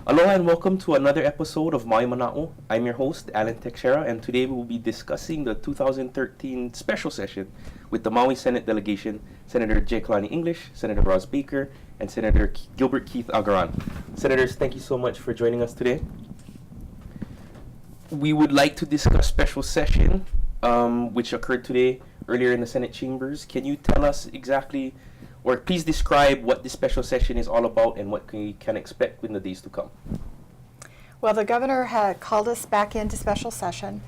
Aloha and welcome to another episode of Maui Manao. I'm your host, Alan Teixeira, and today we will be discussing the 2013 special session with the Maui Senate delegation, Senator J. Kalani English, Senator Ross Baker, and Senator Gilbert Keith Agaran. Senators, thank you so much for joining us today. We would like to discuss special session, which occurred today earlier in the Senate chambers. Can you tell us exactly, or please describe what this special session is all about and what we can expect in the days to come? Well, the governor had called us back into special session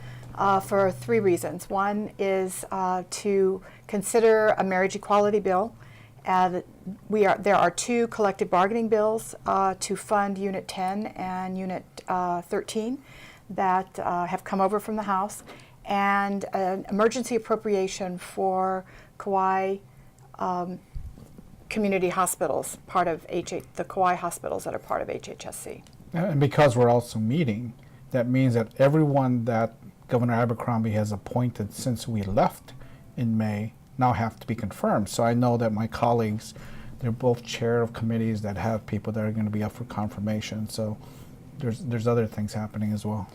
for three reasons. One is to consider a marriage equality bill. There are two collective bargaining bills to fund Unit 10 and Unit 13 that have come over from the House, and an emergency appropriation for Kauai community hospitals, part of the Kauai hospitals that are part of HHSC. And because we're also meeting, that means that everyone that Governor Abercrombie has appointed since we left in May now have to be confirmed. So I know that my colleagues, they're both chair of committees that have people that are going to be up for confirmation. So there's other things happening as well.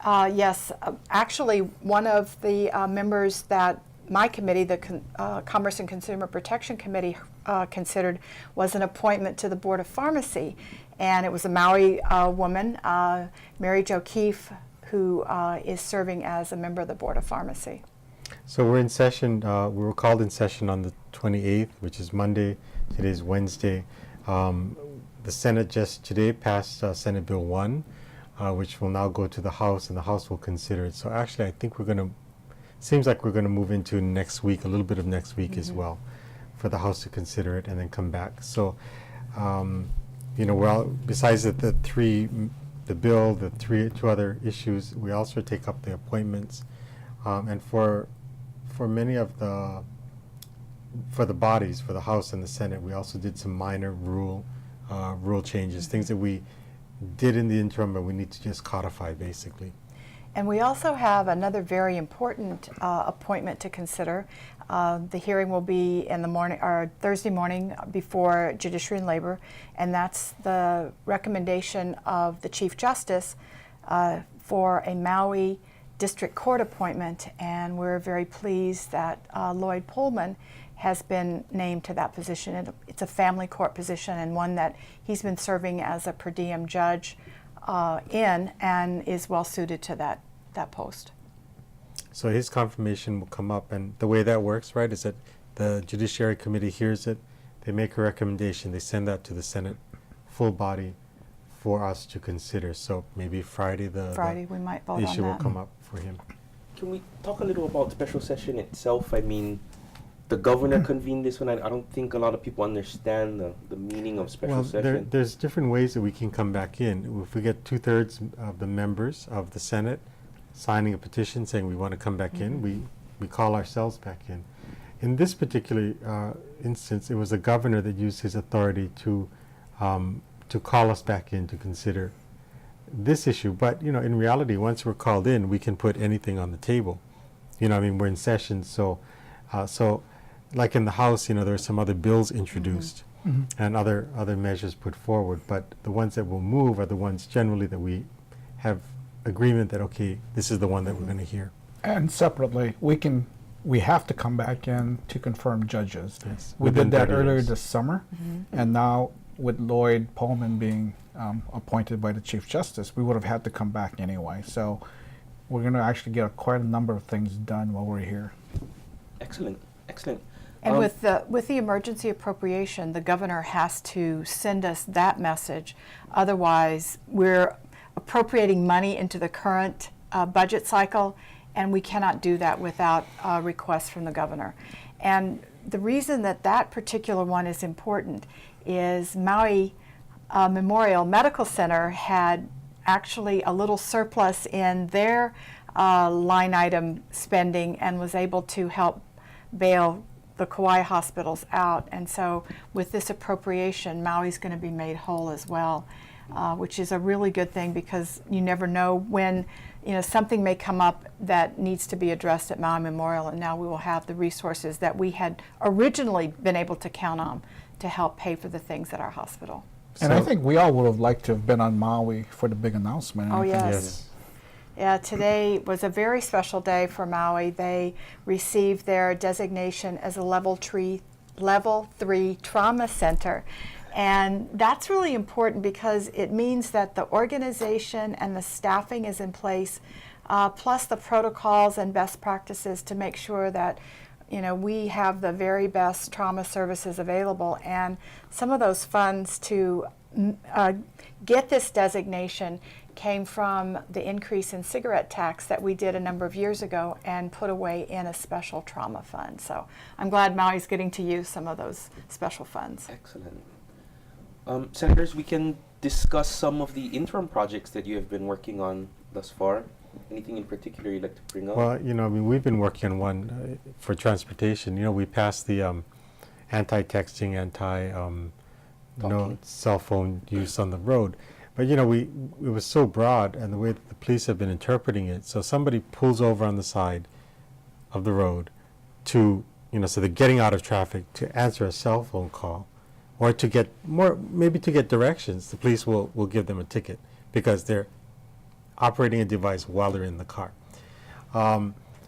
Yes, actually one of the members that my committee, the Commerce and Consumer Protection Committee, considered was an appointment to the Board of Pharmacy. And it was a Maui woman, Mary Jo Keefe, who is serving as a member of the Board of Pharmacy. So we're in session, we were called in session on the 28th, which is Monday. Today's Wednesday. The Senate just today passed Senate Bill 1, which will now go to the House, and the House will consider it. So actually, I think seems like we're going to move into next week, a little bit of next week as well, for the House to consider it and then come back. So, besides the bill, two other issues, we also take up the appointments, and for many of for the bodies, for the House and the Senate, we also did some minor rule changes, things that we did in the interim, but we need to just codify basically. And we also have another very important appointment to consider. The hearing will be in the morning, or Thursday morning, before Judiciary and Labor, and that's the recommendation of the Chief Justice for a Maui District Court appointment, and we're very pleased that Lloyd Pullman has been named to that position. It's a family court position, and one that he's been serving as a per diem judge in, and is well suited to that post. So his confirmation will come up, and the way that works, right, is that the Judiciary Committee hears it, they make a recommendation, they send that to the Senate full body for us to consider. So maybe Friday we might vote on issue will that. come up for him. Can we talk a little about special session itself? I mean, the governor convened this one. I don't think a lot of people understand the meaning of special session. There's different ways that we can come back in. If we get 2/3 of the members of the Senate signing a petition saying we want to come back in, we call ourselves back in. In this particular instance, it was the governor that used his authority to call us back in to consider this issue. But in reality, once we're called in, we can put anything on the table. We're in session, so like in the House, there are some other bills introduced and other measures put forward, but the ones that will move are the ones generally that we have agreement that, okay, this is the one that we're going to hear. And separately, we have to come back in to confirm judges. Yes. We did that 30 earlier days. this summer, and now with Lloyd Pullman being appointed by the Chief Justice, we would have had to come back anyway. So we're going to actually get quite a number of things done while we're here. Excellent. And with the emergency appropriation, the governor has to send us that message. Otherwise, we're appropriating money into the current budget cycle, and we cannot do that without a request from the governor. And the reason that particular one is important is Maui Memorial Medical Center had actually a little surplus in their line item spending and was able to help bail the Kauai hospitals out. And so with this appropriation, Maui's going to be made whole as well, which is a really good thing, because you never know when something may come up that needs to be addressed at Maui Memorial, and now we will have the resources that we had originally been able to count on to help pay for the things at our hospital. And I So- think we all would have liked to have been on Maui for the big announcement. Oh, I think yes. Yes. Yeah, today was a very special day for Maui. They received their designation as a level 3 trauma center. And that's really important because it means that the organization and the staffing is in place, plus the protocols and best practices to make sure that we have the very best trauma services available. And some of those funds to get this designation came from the increase in cigarette tax that we did a number of years ago and put away in a special trauma fund. So I'm glad Maui's getting to use some of those special funds. Excellent. Senators, we can discuss some of the interim projects that you have been working on thus far. Anything in particular you'd like to bring up? Well, we've been working on one for transportation. We passed the anti-texting, no Talking. cell phone use on the road. But it was so broad, and the way that the police have been interpreting it. So somebody pulls over on the side of the road to, so they're getting out of traffic to answer a cell phone call, or to get directions. The police will give them a ticket because they're operating a device while they're in the car.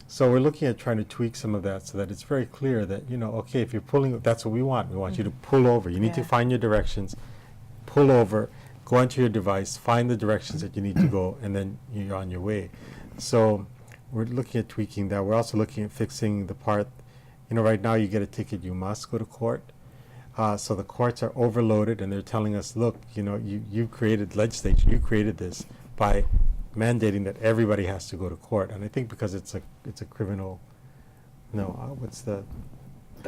So we're looking at trying to tweak some of that so that it's very clear that, okay, if you're pulling, that's what we want. We want you to pull over. You need to Yeah. find your directions, pull over, go onto your device, find the directions that you need to go, and then you're on your way. So we're looking at tweaking that. We're also looking at fixing the part, right now you get a ticket, you must go to court. So the courts are overloaded, and they're telling us, look, you created legislation, you created this by mandating that everybody has to go to court. And I think because it's a criminal, what's the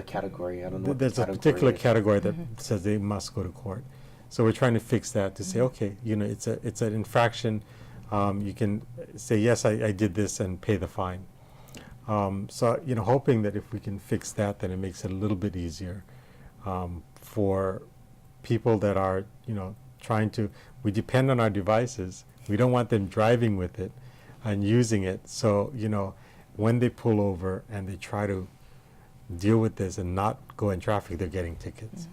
category, I don't know. what there's the a particular is. category that says they must go to court. So we're trying to fix that to say, okay, it's an infraction. You can say, yes, I did this and pay the fine. So, hoping that if we can fix that, then it makes it a little bit easier for people that are, we depend on our devices. We don't want them driving with it and using it. So, when they pull over and they try to deal with this and not go in traffic, they're getting tickets.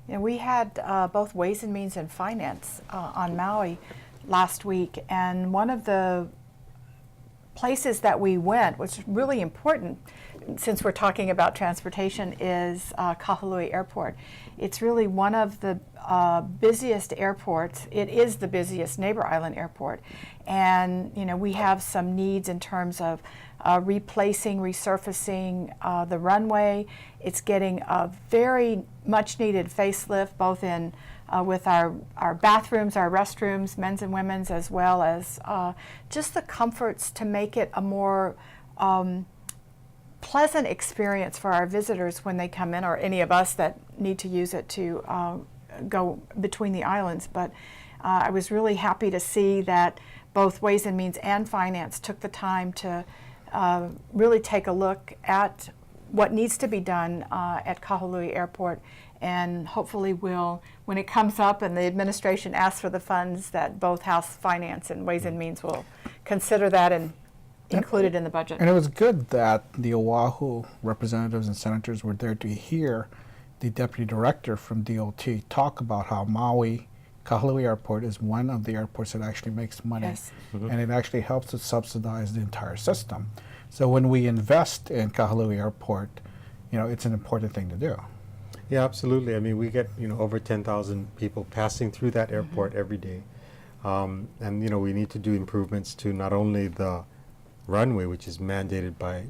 We had both Ways and Means and Finance on Maui last week, and one of the places that we went, which is really important since we're talking about transportation, is Kahului Airport. It's really one of the busiest airports. It is the busiest neighbor island airport, and we have some needs in terms of replacing, resurfacing the runway. It's getting a very much needed facelift, both in with our bathrooms, our restrooms, men's and women's, as well as just the comforts to make it a more pleasant experience for our visitors when they come in, or any of us that need to use it to go between the islands. But I was really happy to see that both Ways and Means and Finance took the time to really take a look at what needs to be done at Kahului Airport, and hopefully will, when it comes up and the administration asks for the funds, that both House Finance and Ways and Means will consider that and include it in the budget. And it was good that the Oahu representatives and senators were there to hear the deputy director from DOT talk about how Maui Kahului Airport is one of the airports that actually makes money, Yes. and it actually helps to subsidize the entire system. So when we invest in Kahului Airport, it's an important thing to do. Yeah, absolutely. I mean, we get over 10,000 people passing through that airport every day, and we need to do improvements to not only the runway, which is mandated by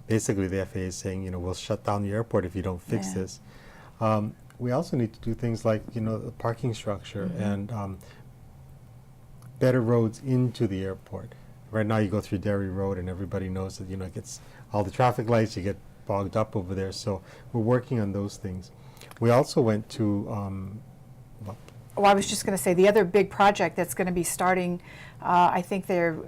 basically the FAA saying we'll shut down the airport if you don't fix Yeah. this. We also need to do things like the parking structure and better roads into the airport. Right now, you go through Derry Road, and everybody knows that it gets all the traffic lights. You get bogged up over there. So we're working on those things. We also went to. Well, I was just going to say the other big project that's going to be starting, I think they're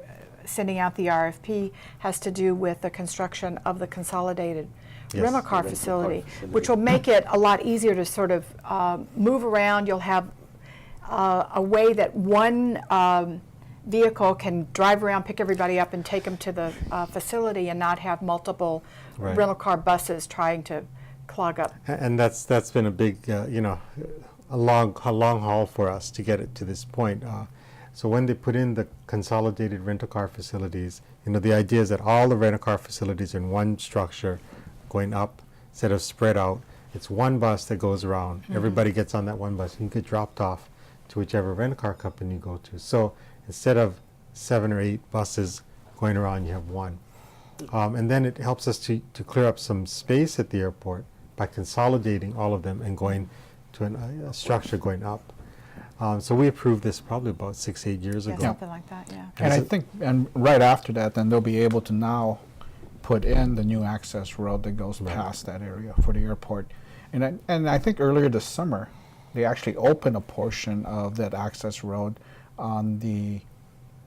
sending out the RFP, has to do with the construction of the consolidated Yes. rental The car rental car facility, facility. which will make it a lot easier to sort of move around. You'll have a way that one vehicle can drive around, pick everybody up, and take them to the facility, and not have multiple Right. rental car buses trying to clog up. And that's been a big, a long haul for us to get it to this point. So when they put in the consolidated rental car facilities, the idea is that all the rental car facilities are in one structure, going up instead of spread out. It's one bus that goes around. Everybody gets on that one bus and you get dropped off to whichever rental car company you go to. So instead of 7 or 8 buses going around, you have one. And then it helps us to clear up some space at the airport by consolidating all of them and going to a structure going up. So we approved this probably about 6-8 years Yeah, ago. something like that, yeah. And I think, and right after that, then they'll be able to now put in the new access road that goes past that area for the airport. And I think earlier this summer, they actually opened a portion of that access road on the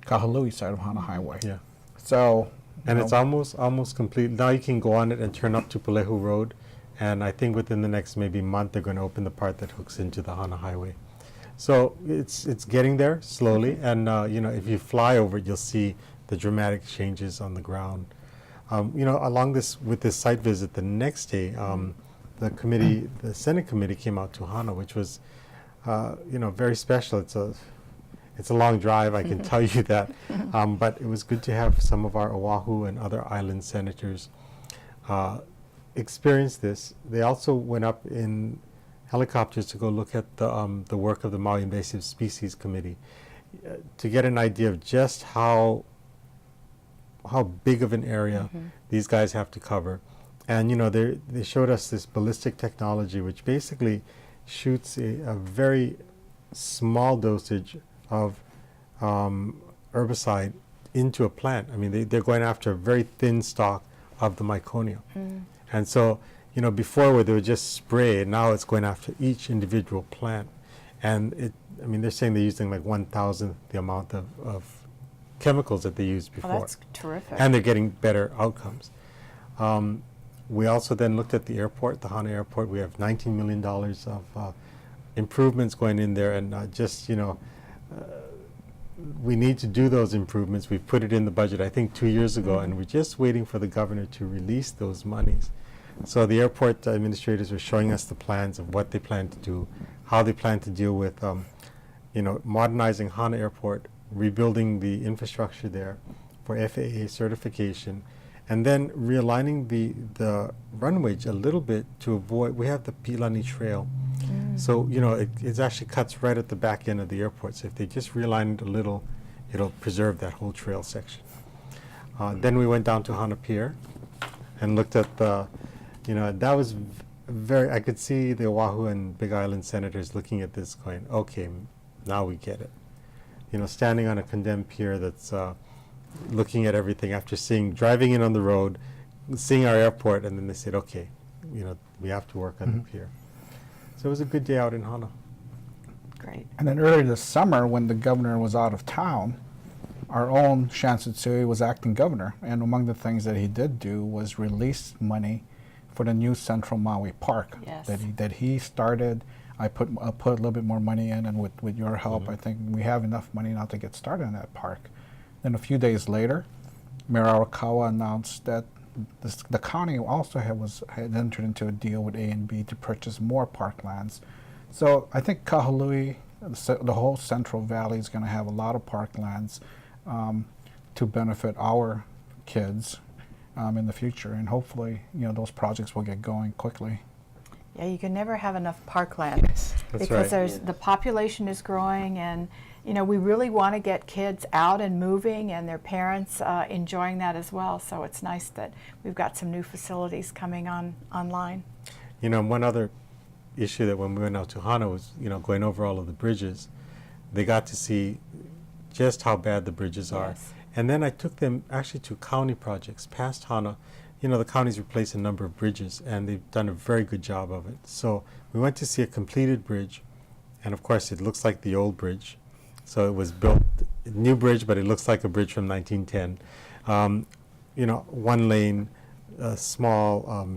Kahului side of Hana Highway. Yeah. So, And it's almost complete. Now you can go on it and turn up to Palehu Road. And I think within the next maybe month, they're going to open the part that hooks into the Hana Highway. So it's getting there slowly. And, if you fly over it, you'll see the dramatic changes on the ground. Along with this site visit, the next day, the Senate committee came out to Hana, which was, very special. It's a long drive, I can tell you that. But it was good to have some of our Oahu and other island senators experience this. They also went up in helicopters to go look at the work of the Maui Invasive Species Committee to get an idea of just how big of an area these guys have to cover. And they showed us this ballistic technology, which basically shoots a very small dosage of herbicide into a plant. I mean, they're going after a very thin stalk of the Myconium. And so, before where they would just spray, now it's going after each individual plant. And they're saying they're using like 1,000th the amount of chemicals that they used before. Oh, that's terrific. And they're getting better outcomes. We also then looked at the airport, the Hana airport. We have $19 million of improvements going in there, and we need to do those improvements. We put it in the budget, I think, 2 years ago, and we're just waiting for the governor to release those monies. So the airport administrators were showing us the plans of what they plan to do, how they plan to deal with, modernizing Hana Airport, rebuilding the infrastructure there for FAA certification, and then realigning the runway a little bit to avoid. We have the Kalani Trail. So, it actually cuts right at the back end of the airport. So if they just realign it a little, it'll preserve that whole trail section. Then we went down to Hana Pier and looked at that was very, I could see the Oahu and Big Island senators looking at this going, okay, now we get it. Standing on a condemned pier that's looking at everything after driving in on the road, seeing our airport, and then they said, okay, we have to work on the pier. So it was a good day out in Hana. Great. and then earlier this summer, when the governor was out of town, our own Shansitsui was acting governor, and among the things that he did do was release money for the new Central Maui Park Yes. that he started. I put a little bit more money in, and with your help, I think we have enough money now to get started on that park. Then a few days later, Mayor Arakawa announced that the county also had entered into a deal with A&B to purchase more parklands. So I think Kahului, the whole Central Valley, is going to have a lot of parklands to benefit our kids in the future, and hopefully, those projects will get going quickly. Yeah, you can never have enough parkland because the population is growing, and we really want to get kids out and moving, and their parents enjoying that as well. So it's nice that we've got some new facilities coming online. One other issue that when we went out to Hana was, going over all of the bridges, they got to see just how bad the bridges are. Yes. And then I took them actually to county projects past Hana. The county's replaced a number of bridges, and they've done a very good job of it. So we went to see a completed bridge, and of course it looks like the old bridge. So it was built, new bridge, but it looks like a bridge from 1910. One lane, small,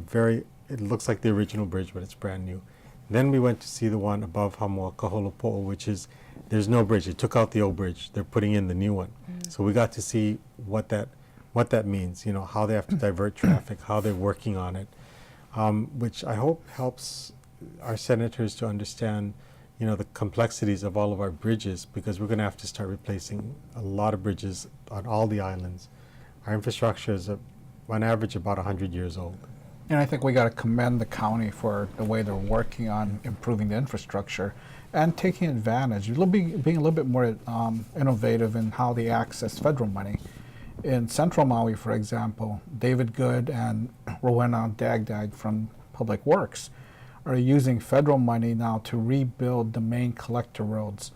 it looks like the original bridge, but it's brand new. Then we went to see the one above Hamua Kaholopo'o, which is, there's no bridge. They took out the old bridge. They're putting in the new one. So we got to see what that means, how they have to divert traffic, how they're working on it, which I hope helps our senators to understand, the complexities of all of our bridges, because we're going to have to start replacing a lot of bridges on all the islands. Our infrastructure is on average about 100 years old. And I think we got to commend the county for the way they're working on improving the infrastructure and taking advantage, being a little bit more innovative in how they access federal money. In Central Maui, for example, David Good and Rowena Dagdag from Public Works are using federal money now to rebuild the main collector roads,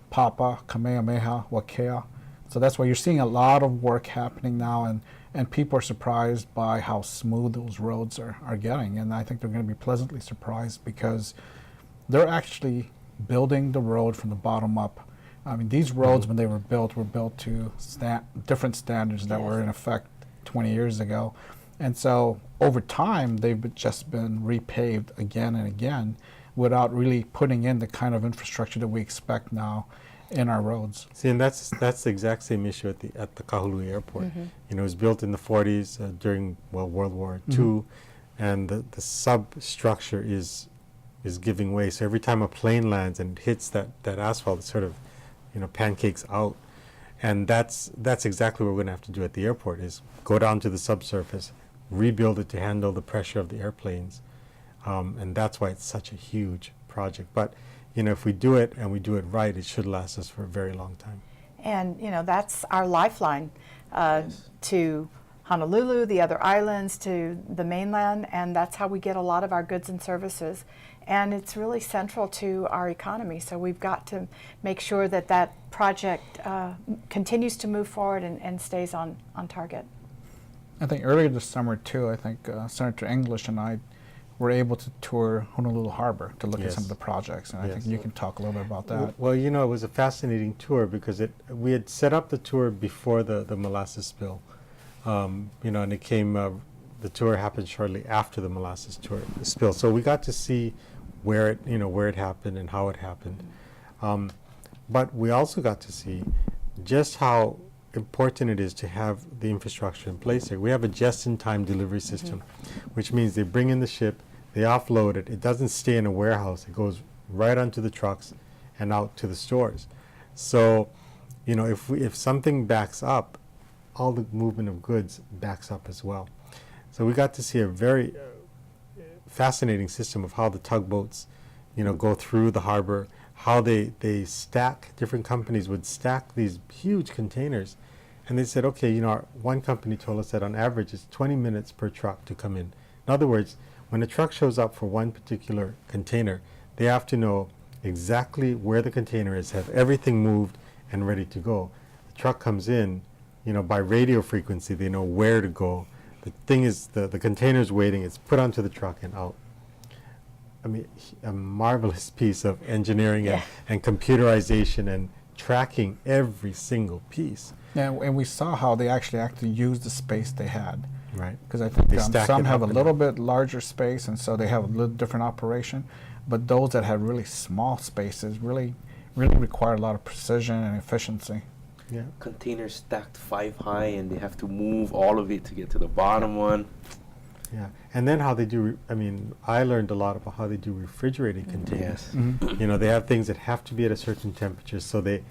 Papa, Kamehameha, Wakea. So that's why you're seeing a lot of work happening now, and people are surprised by how smooth those roads are getting. And I think they're going to be pleasantly surprised because they're actually building the road from the bottom up. I mean, these roads, when they were built to different standards that were in effect 20 years ago. And so over time, they've just been repaved again and again without really putting in the kind of infrastructure that we expect now in our roads. See, and that's the exact same issue at the Kahului Airport. It was built in the 40s during World War II, and the substructure is giving way. So every time a plane lands and hits that asphalt, it sort of pancakes out. And that's exactly what we're going to have to do at the airport, is go down to the subsurface, rebuild it to handle the pressure of the airplanes. And that's why it's such a huge project. But if we do it and we do it right, it should last us for a very long time. And that's our lifeline to Honolulu, the other islands, to the mainland, and that's how we get a lot of our goods and services. And it's really central to our economy, so we've got to make sure that project continues to move forward and stays on target. I think earlier this summer too, I think Senator English and I were able to tour Honolulu Harbor to look at some of the projects, and I think you can talk a little bit about that. Well, it was a fascinating tour because we had set up the tour before the molasses spill, and it came. The tour happened shortly after the molasses spill, so we got to see where it happened and how it happened. But we also got to see just how important it is to have the infrastructure in place here. We have a just-in-time delivery system, which means they bring in the ship, they offload it. It doesn't stay in a warehouse. It goes right onto the trucks and out to the stores. So, if something backs up, all the movement of goods backs up as well. So we got to see a very fascinating system of how the tugboats, go through the harbor, how they stack, different companies would stack these huge containers. And they said, okay, one company told us that on average it's 20 minutes per truck to come in. In other words, when a truck shows up for one particular container, they have to know exactly where the container is, have everything moved and ready to go. The truck comes in, by radio frequency, they know where to go. The thing is, the container's waiting, it's put onto the truck and out. I mean, a marvelous piece of engineering and computerization and tracking every single piece. Yeah, and we saw how they actually used the space they had. Right. Because I think some have a up little bit larger space, and so they have a little different operation. But those that have really small spaces really require a lot of precision and efficiency. Yeah. Containers stacked 5 high, and they have to move all of it to get to the bottom one. Yeah, and then how they do, I learned a lot about how they do refrigerated containers. Yes. They have things that have to be at a certain temperature, so they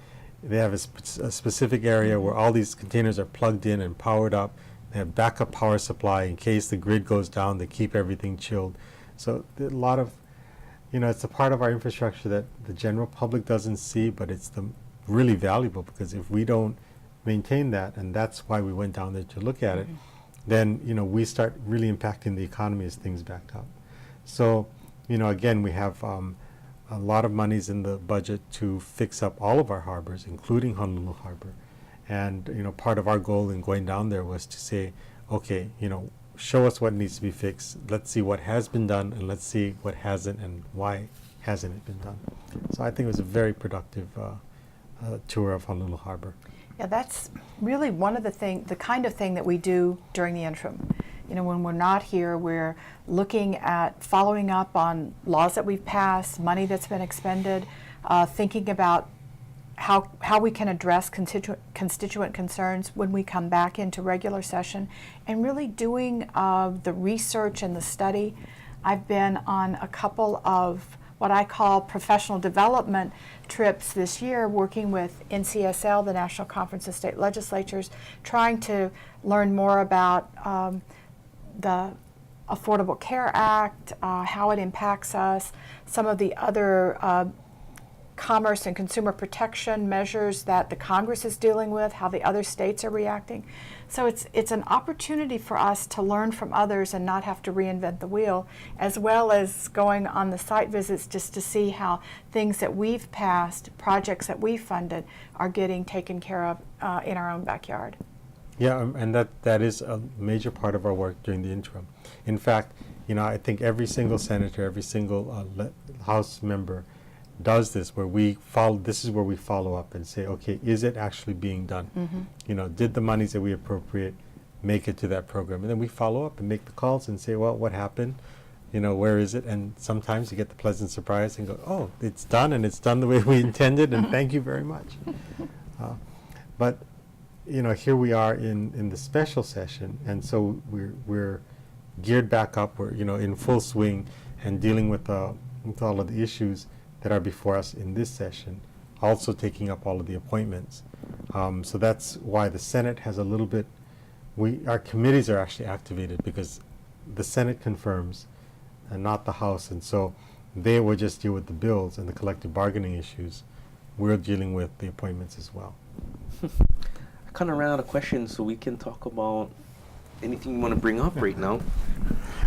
have a specific area where all these containers are plugged in and powered up. They have backup power supply in case the grid goes down. They keep everything chilled. So a lot of, it's a part of our infrastructure that the general public doesn't see, but it's really valuable, because if we don't maintain that, and that's why we went down there to look at it, then we start really impacting the economy as things back up. So again, we have a lot of monies in the budget to fix up all of our harbors, including Honolulu Harbor. And part of our goal in going down there was to say, okay, show us what needs to be fixed. Let's see what has been done, and let's see what hasn't, and why hasn't it been done. So I think it was a very productive tour of Honolulu Harbor. Yeah, that's really one of the kind of thing that we do during the interim. When we're not here, we're looking at following up on laws that we've passed, money that's been expended, thinking about how we can address constituent concerns when we come back into regular session, and really doing the research and the study. I've been on a couple of what I call professional development trips this year, working with NCSL, the National Conference of State Legislatures, trying to learn more about the Affordable Care Act, how it impacts us, some of the other commerce and consumer protection measures that the Congress is dealing with, how the other states are reacting. So it's an opportunity for us to learn from others and not have to reinvent the wheel, as well as going on the site visits just to see how things that we've passed, projects that we've funded, are getting taken care of in our own backyard. Yeah, and that is a major part of our work during the interim. In fact, I think every single senator, every single House member does this, where this is where we follow up and say, okay, is it actually being done? Mm-hmm. Did the monies that we appropriate make it to that program? And then we follow up and make the calls and say, well, what happened? Where is it? And sometimes you get the pleasant surprise and go, oh, it's done, and it's done the way we intended, and thank you very much. But here we are in the special session, and so we're geared back up. We're in full swing and dealing with all of the issues that are before us in this session, also taking up all of the appointments. So that's why the Senate has a little bit, our committees are actually activated because the Senate confirms and not the House, and so they will just deal with the bills and the collective bargaining issues. We're dealing with the appointments as well. I kind of ran out of questions, so we can talk about anything you want to bring up right now.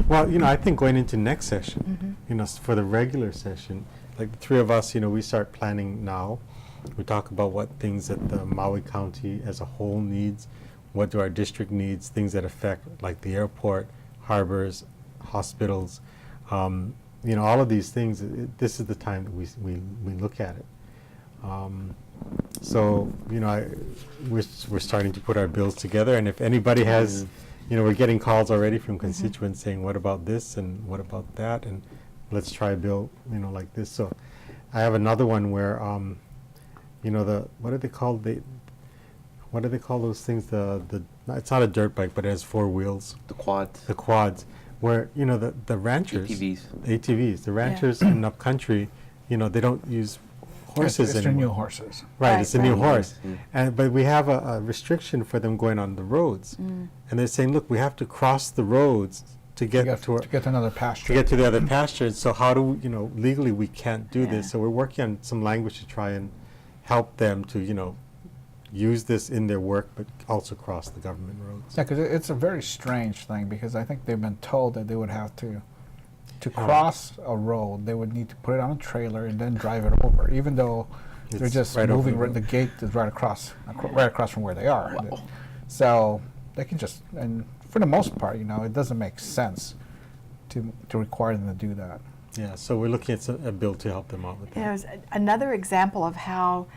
Well, I think going into next session, for the regular session, like the three of us, we start planning now. We talk about what things that the Maui County as a whole needs, what do our district needs, things that affect like the airport, harbors, hospitals, all of these things. This is the time that we look at it. So, we're starting to put our bills together, and if anybody has, we're getting calls already from constituents saying, what about this and what about that, and let's try a bill, like this. So I have another one where, what do they call those things? It's not a dirt bike, but it has four wheels. The quads. The quads, where, the ranchers. ATVs. The ranchers in upcountry, they don't use horses it's anymore. the new horses. Right, Right, it's a new right. horse. But we have a restriction for them going on the roads. And they're saying, look, we have to cross the roads to get to another pasture. to get to the other pasture. And so how do we, legally we can't do Yeah. this. So we're working on some language to try and help them to, use this in their work, but also cross the government roads. Yeah, because it's a very strange thing, because I think they've been told that they would have to cross a road, they would need to put it on a trailer and then drive it over, even though they're It's just right over moving, the road. the gate is right across from where they are. Wow. So they can just, and for the most part, it doesn't make sense to require them to do that. Yeah, so we're looking at a bill to help them out with that. There's another example of how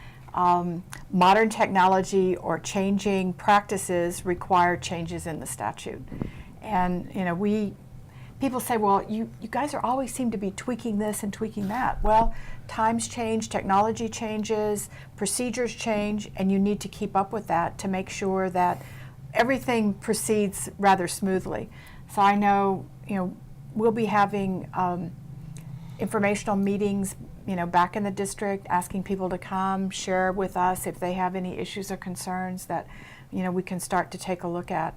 modern technology or changing practices require changes in the statute. And people say, well, you guys always seem to be tweaking this and tweaking that. Well, times change, technology changes, procedures change, and you need to keep up with that to make sure that everything proceeds rather smoothly. So I know, we'll be having informational meetings, back in the district, asking people to come share with us if they have any issues or concerns that, we can start to take a look at.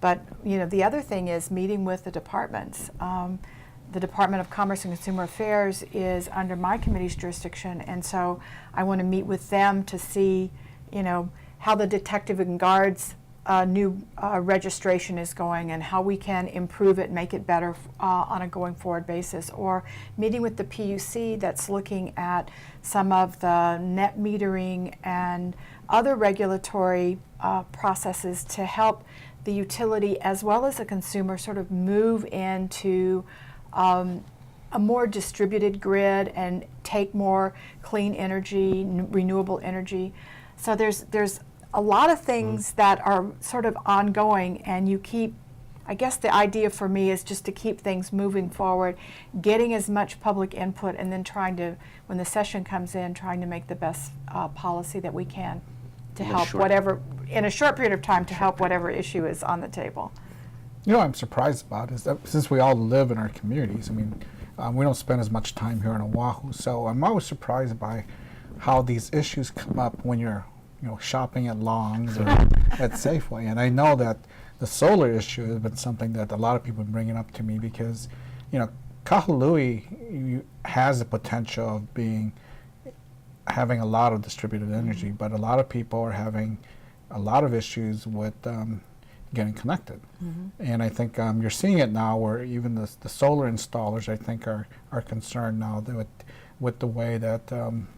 But, the other thing is meeting with the departments. The Department of Commerce and Consumer Affairs is under my committee's jurisdiction, and so I want to meet with them to see, how the detective and guards new registration is going and how we can improve it, make it better on a going forward basis. Or meeting with the PUC that's looking at some of the net metering and other regulatory processes to help the utility as well as the consumer sort of move into a more distributed grid and take more clean energy, renewable energy. So there's a lot of things that are sort of ongoing, and I guess the idea for me is just to keep things moving forward, getting as much public input, and then trying to, when the session comes in, trying to make the best policy that we can to help in a short period of time, to help whatever issue is on the table. What I'm surprised about is that since we all live in our communities, We don't spend as much time here on Oahu, so I'm always surprised by how these issues come up when you're, shopping at Long's or at Safeway. And I know that the solar issue has been something that a lot of people are bringing up to me because, Kahului has the potential of having a lot of distributed energy, but a lot of people are having a lot of issues with getting connected. And I think you're seeing it now where even the solar installers, I think, are concerned now with the way that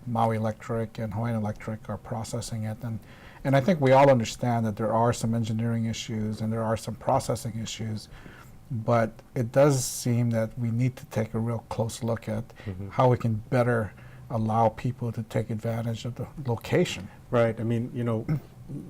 Maui Electric and Hawaiian Electric are processing it. And I think we all understand that there are some engineering issues and there are some processing issues, but it does seem that we need to take a real close look at how we can better allow people to take advantage of the location. Right. I mean,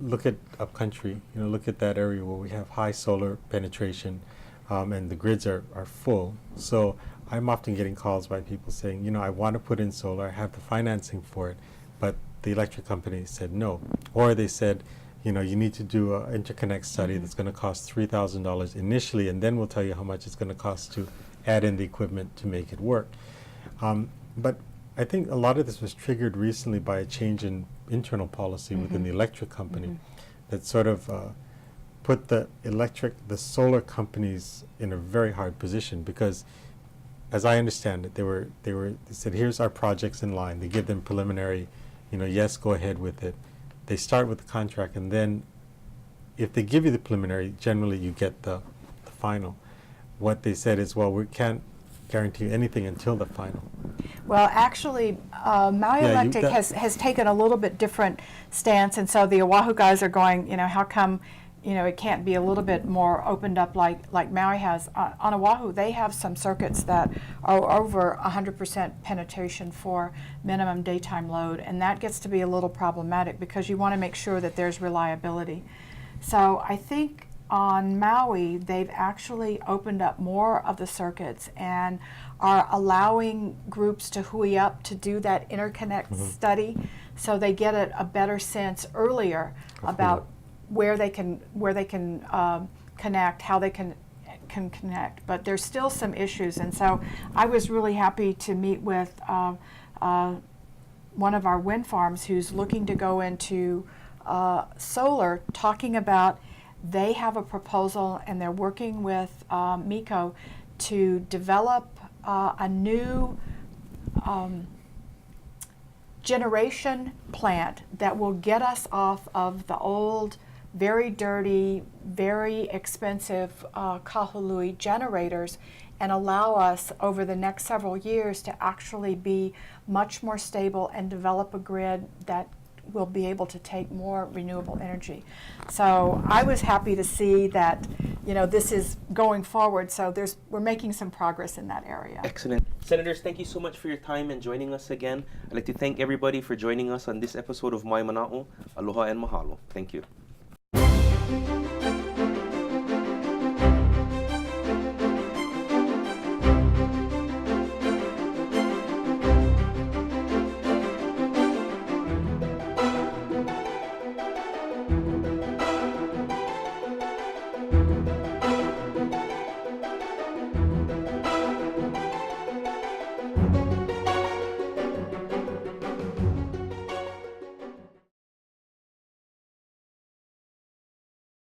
look at upcountry. Look at that area where we have high solar penetration, and the grids are full. So I'm often getting calls by people saying, I want to put in solar, I have the financing for it, but the electric company said no. Or they said, you need to do an interconnect study that's going to cost $3,000 initially, and then we'll tell you how much it's going to cost to add in the equipment to make it work. But I think a lot of this was triggered recently by a change in internal policy within the electric company that sort of put the solar companies in a very hard position because, as I understand it, they said, here's our projects in line. They give them preliminary, yes, go ahead with it. They start with the contract, and then if they give you the preliminary, generally you get the final. What they said is, well, we can't guarantee anything until the final. Well, actually, Maui Electric has taken a little bit different stance, and so the Oahu guys are going, how come, it can't be a little bit more opened up like Maui has. On Oahu, they have some circuits that are over 100% penetration for minimum daytime load, and that gets to be a little problematic because you want to make sure that there's reliability. So I think on Maui, they've actually opened up more of the circuits and are allowing groups to hui up to do that interconnect study, so they get a better sense earlier about where they can connect, how they can connect. But there's still some issues, and so I was really happy to meet with one of our wind farms who's looking to go into solar, talking about they have a proposal and they're working with MECO to develop a new generation plant that will get us off of the old, very dirty, very expensive kahului generators and allow us over the next several years to actually be much more stable and develop a grid that will be able to take more renewable energy. So I was happy to see that, this is going forward. So we're making some progress in that area. Excellent. Senators, thank you so much for your time and joining us again. I'd like to thank everybody for joining us on this episode of Maui Manao. Aloha and mahalo. Thank you.